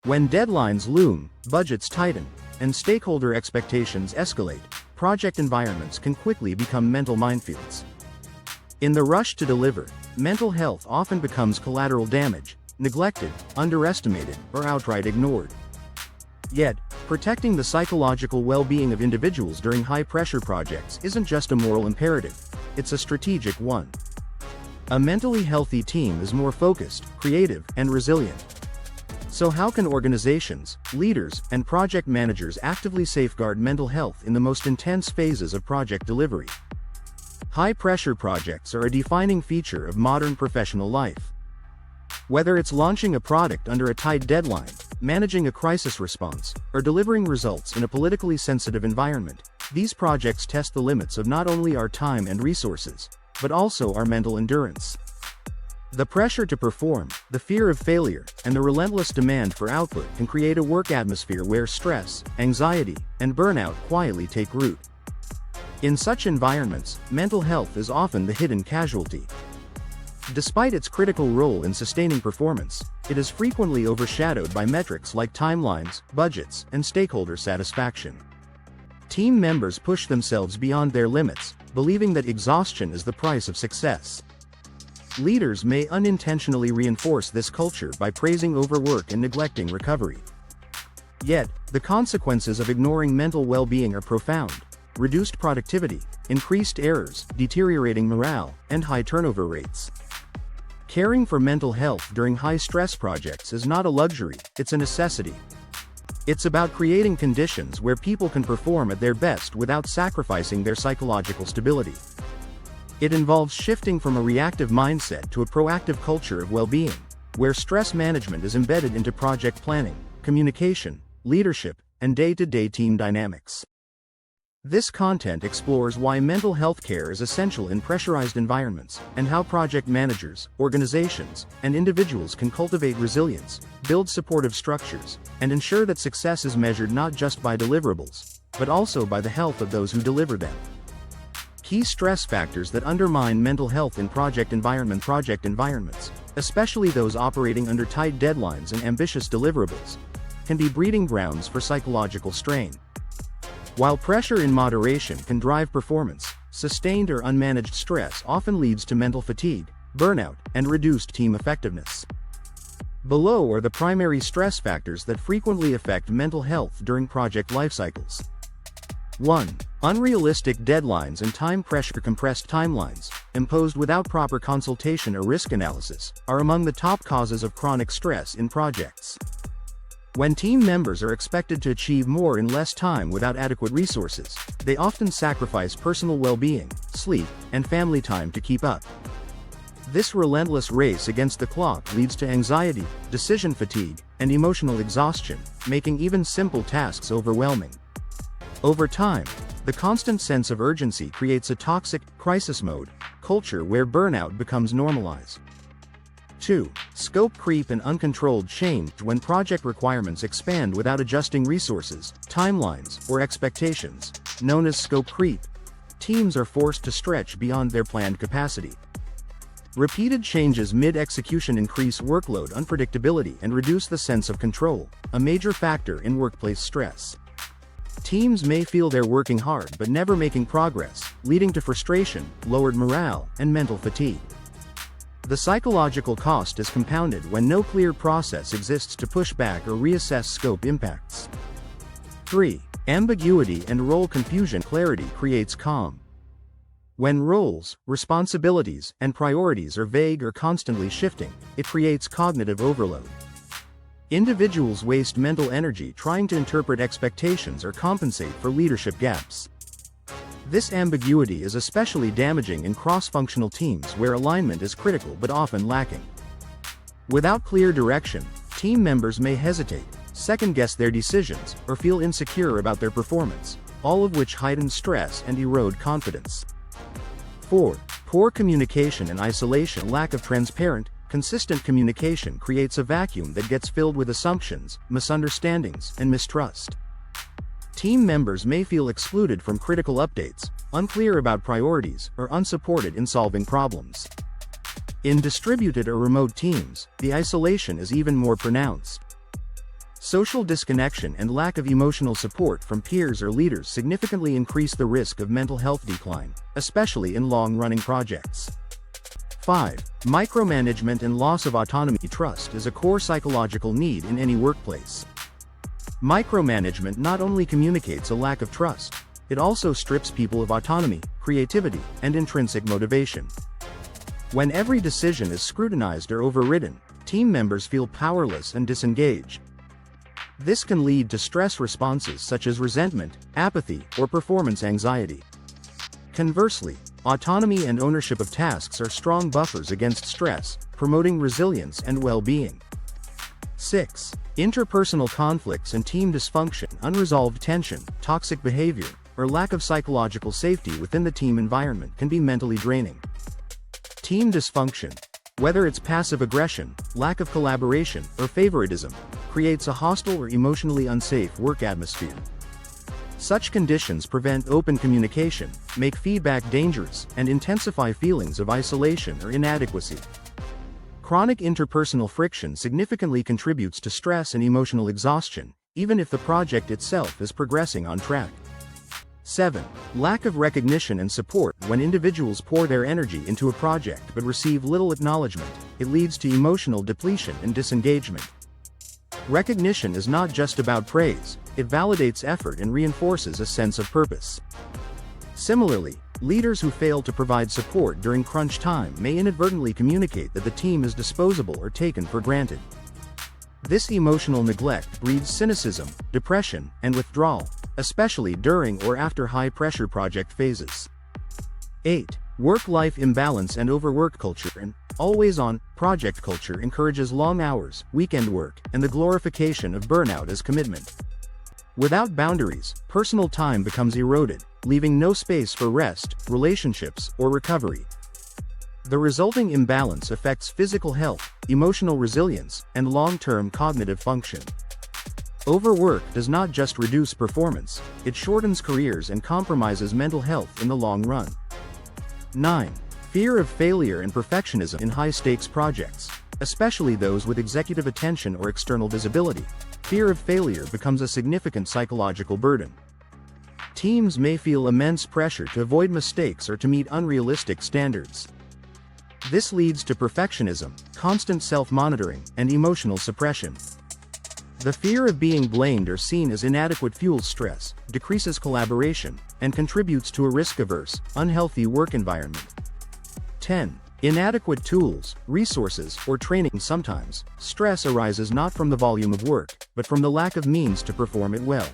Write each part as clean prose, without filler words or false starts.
When deadlines loom, budgets tighten, and stakeholder expectations escalate, project environments can quickly become mental minefields. In the rush to deliver, mental health often becomes collateral damage, neglected, underestimated, or outright ignored. Yet, protecting the psychological well-being of individuals during high-pressure projects isn't just a moral imperative, it's a strategic one. A mentally healthy team is more focused, creative, and resilient. So how can organizations, leaders, and project managers actively safeguard mental health in the most intense phases of project delivery? High-pressure projects are a defining feature of modern professional life. Whether it's launching a product under a tight deadline, managing a crisis response, or delivering results in a politically sensitive environment, these projects test the limits of not only our time and resources, but also our mental endurance. The pressure to perform, the fear of failure, and the relentless demand for output can create a work atmosphere where stress, anxiety, and burnout quietly take root. In such environments, mental health is often the hidden casualty. Despite its critical role in sustaining performance, it is frequently overshadowed by metrics like timelines, budgets, and stakeholder satisfaction. Team members push themselves beyond their limits, believing that exhaustion is the price of success. Leaders may unintentionally reinforce this culture by praising overwork and neglecting recovery. Yet, the consequences of ignoring mental well-being are profound: reduced productivity, increased errors, deteriorating morale, and high turnover rates. Caring for mental health during high-stress projects is not a luxury, it's a necessity. It's about creating conditions where people can perform at their best without sacrificing their psychological stability. It involves shifting from a reactive mindset to a proactive culture of well-being, where stress management is embedded into project planning, communication, leadership, and day-to-day team dynamics. This content explores why mental health care is essential in pressurized environments, and how project managers, organizations, and individuals can cultivate resilience, build supportive structures, and ensure that success is measured not just by deliverables, but also by the health of those who deliver them. Key stress factors that undermine mental health in project environments, especially those operating under tight deadlines and ambitious deliverables, can be breeding grounds for psychological strain. While pressure in moderation can drive performance, sustained or unmanaged stress often leads to mental fatigue, burnout, and reduced team effectiveness. Below are the primary stress factors that frequently affect mental health during project life cycles. 1. Unrealistic deadlines and time pressure. Compressed timelines, imposed without proper consultation or risk analysis, are among the top causes of chronic stress in projects. When team members are expected to achieve more in less time without adequate resources, they often sacrifice personal well-being, sleep, and family time to keep up. This relentless race against the clock leads to anxiety, decision fatigue, and emotional exhaustion, making even simple tasks overwhelming. Over time, the constant sense of urgency creates a toxic, crisis mode culture where burnout becomes normalized. 2. Scope creep and uncontrolled change. When project requirements expand without adjusting resources, timelines, or expectations, known as scope creep, teams are forced to stretch beyond their planned capacity. Repeated changes mid-execution increase workload unpredictability and reduce the sense of control, a major factor in workplace stress. Teams may feel they're working hard but never making progress, leading to frustration, lowered morale, and mental fatigue. The psychological cost is compounded when no clear process exists to push back or reassess scope impacts. 3. Ambiguity and role confusion. Clarity creates calm. When roles, responsibilities, and priorities are vague or constantly shifting, it creates cognitive overload. Individuals waste mental energy trying to interpret expectations or compensate for leadership gaps. This ambiguity is especially damaging in cross-functional teams where alignment is critical but often lacking. Without clear direction, team members may hesitate, second-guess their decisions, or feel insecure about their performance, all of which heighten stress and erode confidence. 4. Poor communication and isolation. Lack of transparent, consistent communication creates a vacuum that gets filled with assumptions, misunderstandings, and mistrust. Team members may feel excluded from critical updates, unclear about priorities, or unsupported in solving problems. In distributed or remote teams, the isolation is even more pronounced. Social disconnection and lack of emotional support from peers or leaders significantly increase the risk of mental health decline, especially in long-running projects. 5. Micromanagement and loss of autonomy. Trust is a core psychological need in any workplace. Micromanagement not only communicates a lack of trust, it also strips people of autonomy, creativity, and intrinsic motivation. When every decision is scrutinized or overridden, team members feel powerless and disengaged. This can lead to stress responses such as resentment, apathy, or performance anxiety. Conversely, autonomy and ownership of tasks are strong buffers against stress, promoting resilience and well-being. 6. Interpersonal conflicts and team dysfunction. Unresolved tension, toxic behavior, or lack of psychological safety within the team environment can be mentally draining. Team dysfunction, whether it's passive aggression, lack of collaboration, or favoritism, creates a hostile or emotionally unsafe work atmosphere. Such conditions prevent open communication, make feedback dangerous, and intensify feelings of isolation or inadequacy. Chronic interpersonal friction significantly contributes to stress and emotional exhaustion, even if the project itself is progressing on track. 7. Lack of recognition and support. When individuals pour their energy into a project but receive little acknowledgement, it leads to emotional depletion and disengagement. Recognition is not just about praise, it validates effort and reinforces a sense of purpose. Similarly, leaders who fail to provide support during crunch time may inadvertently communicate that the team is disposable or taken for granted. This emotional neglect breeds cynicism, depression, and withdrawal, especially during or after high-pressure project phases. 8. Work-life imbalance and overwork culture. An always-on project culture encourages long hours, weekend work, and the glorification of burnout as commitment. Without boundaries, personal time becomes eroded, leaving no space for rest, relationships, or recovery. The resulting imbalance affects physical health, emotional resilience, and long-term cognitive function. Overwork does not just reduce performance, it shortens careers and compromises mental health in the long run. 9. Fear of failure and perfectionism in high-stakes projects, especially those with executive attention or external visibility. Fear of failure becomes a significant psychological burden. Teams may feel immense pressure to avoid mistakes or to meet unrealistic standards. This leads to perfectionism, constant self-monitoring, and emotional suppression. The fear of being blamed or seen as inadequate fuels stress, decreases collaboration, and contributes to a risk-averse, unhealthy work environment. 10. Inadequate tools, resources, or training. Sometimes, stress arises not from the volume of work, but from the lack of means to perform it well.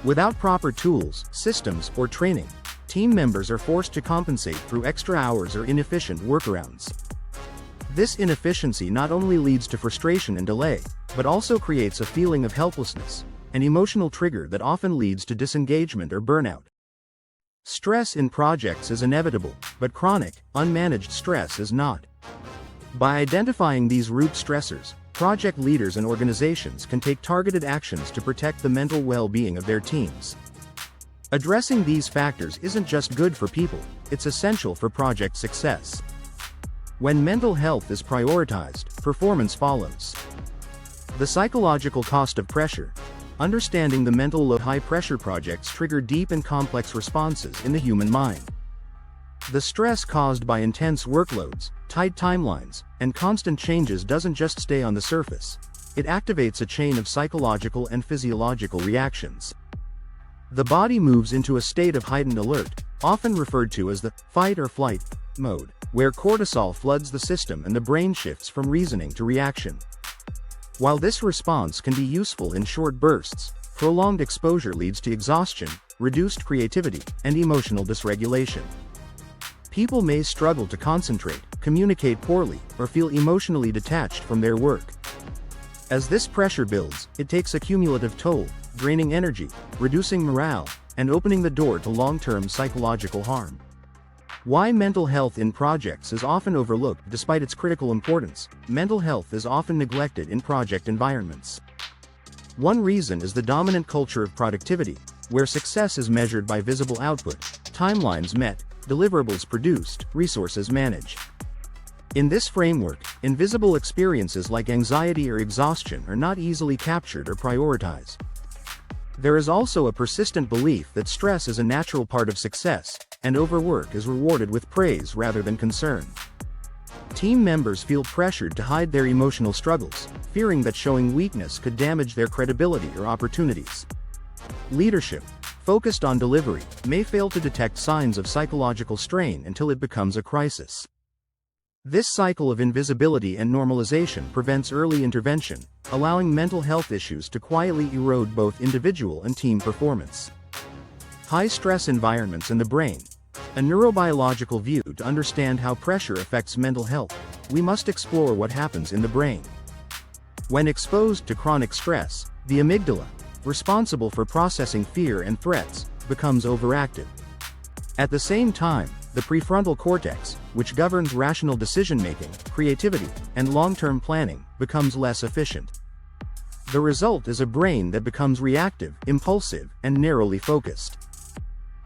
Without proper tools, systems, or training, team members are forced to compensate through extra hours or inefficient workarounds. This inefficiency not only leads to frustration and delay, but also creates a feeling of helplessness, an emotional trigger that often leads to disengagement or burnout. Stress in projects is inevitable, but chronic, unmanaged stress is not. By identifying these root stressors, project leaders and organizations can take targeted actions to protect the mental well-being of their teams. Addressing these factors isn't just good for people, it's essential for project success. When mental health is prioritized, performance follows. The psychological cost of pressure. Understanding the mental load. High-pressure projects trigger deep and complex responses in the human mind. The stress caused by intense workloads, tight timelines, and constant changes doesn't just stay on the surface. It activates a chain of psychological and physiological reactions. The body moves into a state of heightened alert, often referred to as the fight or flight mode, where cortisol floods the system and the brain shifts from reasoning to reaction. While this response can be useful in short bursts, prolonged exposure leads to exhaustion, reduced creativity, and emotional dysregulation. People may struggle to concentrate, communicate poorly, or feel emotionally detached from their work. As this pressure builds, it takes a cumulative toll, draining energy, reducing morale, and opening the door to long-term psychological harm. Why mental health in projects is often overlooked. Despite its critical importance, mental health is often neglected in project environments. One reason is the dominant culture of productivity, where success is measured by visible output, timelines met, deliverables produced, resources managed. In this framework, invisible experiences like anxiety or exhaustion are not easily captured or prioritized. There is also a persistent belief that stress is a natural part of success, and overwork is rewarded with praise rather than concern. Team members feel pressured to hide their emotional struggles, fearing that showing weakness could damage their credibility or opportunities. Leadership, focused on delivery, may fail to detect signs of psychological strain until it becomes a crisis. This cycle of invisibility and normalization prevents early intervention, allowing mental health issues to quietly erode both individual and team performance. High-stress environments in the brain. A neurobiological view to understand how pressure affects mental health, we must explore what happens in the brain. When exposed to chronic stress, the amygdala, responsible for processing fear and threats, becomes overactive. At the same time, the prefrontal cortex, which governs rational decision-making, creativity, and long-term planning, becomes less efficient. The result is a brain that becomes reactive, impulsive, and narrowly focused.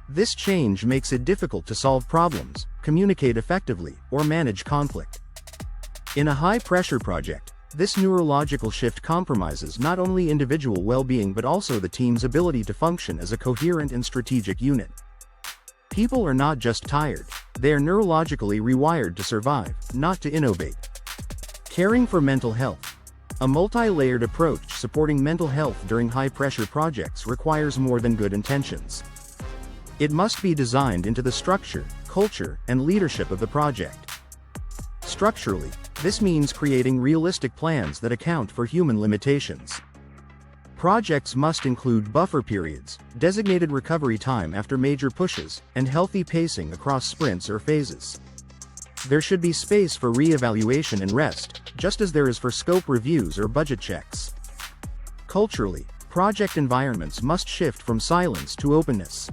This change makes it difficult to solve problems, communicate effectively, or manage conflict. In a high-pressure project, this neurological shift compromises not only individual well-being but also the team's ability to function as a coherent and strategic unit. People are not just tired, they are neurologically rewired to survive, not to innovate. Caring for mental health. A multi-layered approach supporting mental health during high-pressure projects requires more than good intentions. It must be designed into the structure, culture, and leadership of the project. Structurally, this means creating realistic plans that account for human limitations. Projects must include buffer periods, designated recovery time after major pushes, and healthy pacing across sprints or phases. There should be space for re-evaluation and rest, just as there is for scope reviews or budget checks. Culturally, project environments must shift from silence to openness.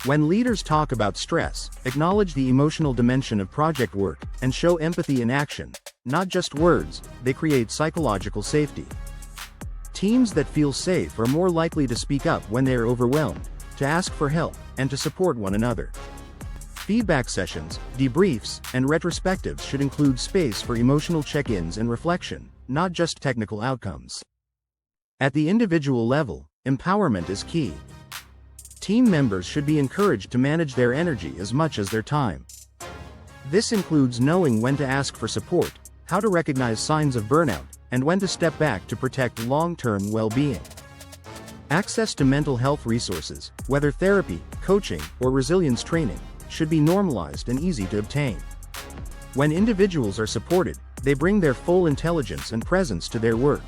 When leaders talk about stress, acknowledge the emotional dimension of project work, and show empathy in action, not just words, they create psychological safety. Teams that feel safe are more likely to speak up when they are overwhelmed, to ask for help, and to support one another. Feedback sessions, debriefs, and retrospectives should include space for emotional check-ins and reflection, not just technical outcomes. At the individual level, empowerment is key. Team members should be encouraged to manage their energy as much as their time. This includes knowing when to ask for support, how to recognize signs of burnout, and when to step back to protect long-term well-being. Access to mental health resources, whether therapy, coaching, or resilience training, should be normalized and easy to obtain. When individuals are supported, they bring their full intelligence and presence to their work.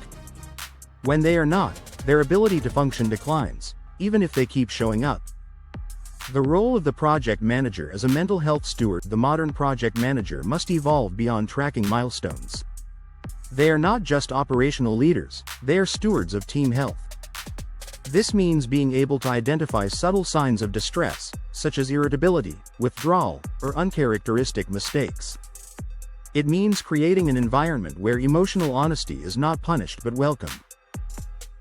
When they are not, their ability to function declines, even if they keep showing up. The role of the project manager as a mental health steward. The modern project manager must evolve beyond tracking milestones. They are not just operational leaders, they are stewards of team health. This means being able to identify subtle signs of distress, such as irritability, withdrawal, or uncharacteristic mistakes. It means creating an environment where emotional honesty is not punished but welcomed.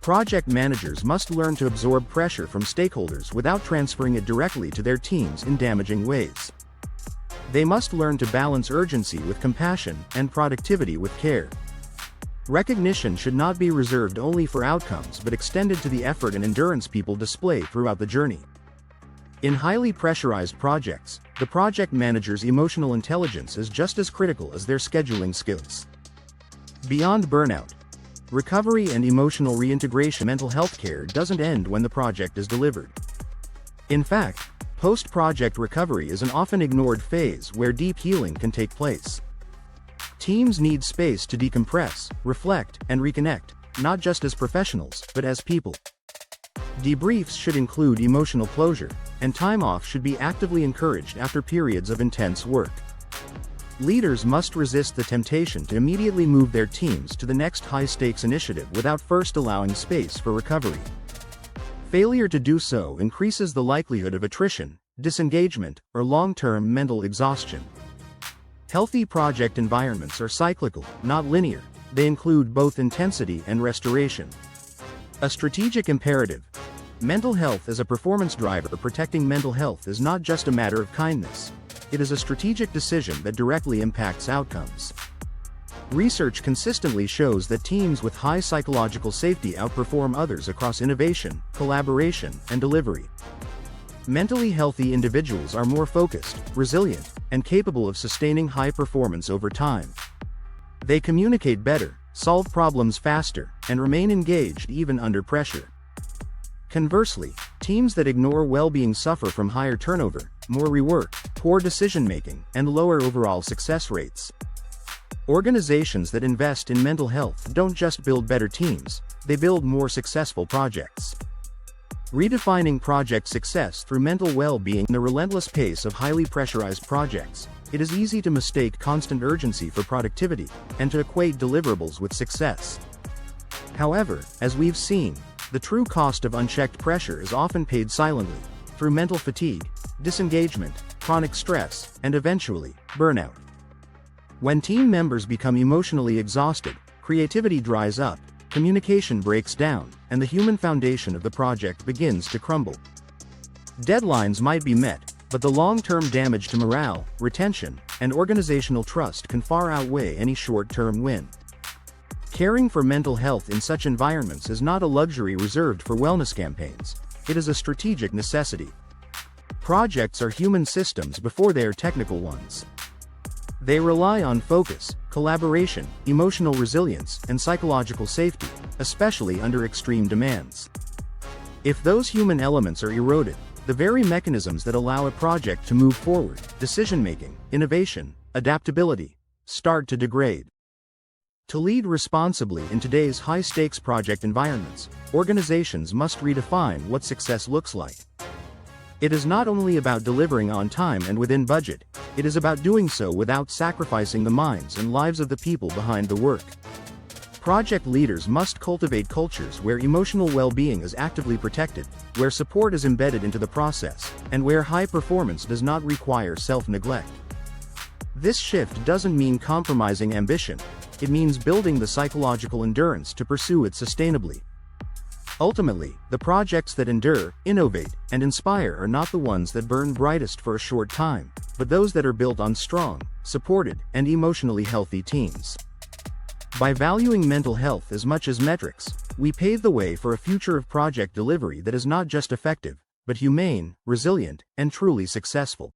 Project managers must learn to absorb pressure from stakeholders without transferring it directly to their teams in damaging ways. They must learn to balance urgency with compassion and productivity with care. Recognition should not be reserved only for outcomes but extended to the effort and endurance people display throughout the journey. In highly pressurized projects, the project manager's emotional intelligence is just as critical as their scheduling skills. Beyond burnout, recovery and emotional reintegration. Mental health care doesn't end when the project is delivered. In fact, post-project recovery is an often ignored phase where deep healing can take place. Teams need space to decompress, reflect, and reconnect, not just as professionals, but as people. Debriefs should include emotional closure, and time off should be actively encouraged after periods of intense work. Leaders must resist the temptation to immediately move their teams to the next high-stakes initiative without first allowing space for recovery. Failure to do so increases the likelihood of attrition, disengagement, or long-term mental exhaustion. Healthy project environments are cyclical, not linear. They include both intensity and restoration. A strategic imperative. Mental health as a performance driver. Protecting mental health is not just a matter of kindness. it is a strategic decision that directly impacts outcomes. Research consistently shows that teams with high psychological safety outperform others across innovation, collaboration, and delivery. Mentally healthy individuals are more focused, resilient, and capable of sustaining high performance over time. They communicate better, solve problems faster, and remain engaged even under pressure. Conversely, teams that ignore well-being suffer from higher turnover, more rework, poor decision-making, and lower overall success rates. Organizations that invest in mental health don't just build better teams, they build more successful projects. Redefining project success through mental well-being. In the relentless pace of highly pressurized projects, it is easy to mistake constant urgency for productivity, and to equate deliverables with success. However, as we've seen, the true cost of unchecked pressure is often paid silently, through mental fatigue, disengagement, chronic stress, and eventually, burnout. When team members become emotionally exhausted, creativity dries up, communication breaks down, and the human foundation of the project begins to crumble. Deadlines might be met, but the long-term damage to morale, retention, and organizational trust can far outweigh any short-term win. Caring for mental health in such environments is not a luxury reserved for wellness campaigns, it is a strategic necessity. Projects are human systems before they are technical ones. They rely on focus, collaboration, emotional resilience, and psychological safety, especially under extreme demands. If those human elements are eroded, the very mechanisms that allow a project to move forward, decision-making, innovation, adaptability, start to degrade. To lead responsibly in today's high-stakes project environments, organizations must redefine what success looks like. It is not only about delivering on time and within budget, it is about doing so without sacrificing the minds and lives of the people behind the work. Project leaders must cultivate cultures where emotional well-being is actively protected, where support is embedded into the process, and where high performance does not require self-neglect. This shift doesn't mean compromising ambition, it means building the psychological endurance to pursue it sustainably. Ultimately, the projects that endure, innovate, and inspire are not the ones that burn brightest for a short time, but those that are built on strong, supported, and emotionally healthy teams. By valuing mental health as much as metrics, we pave the way for a future of project delivery that is not just effective, but humane, resilient, and truly successful.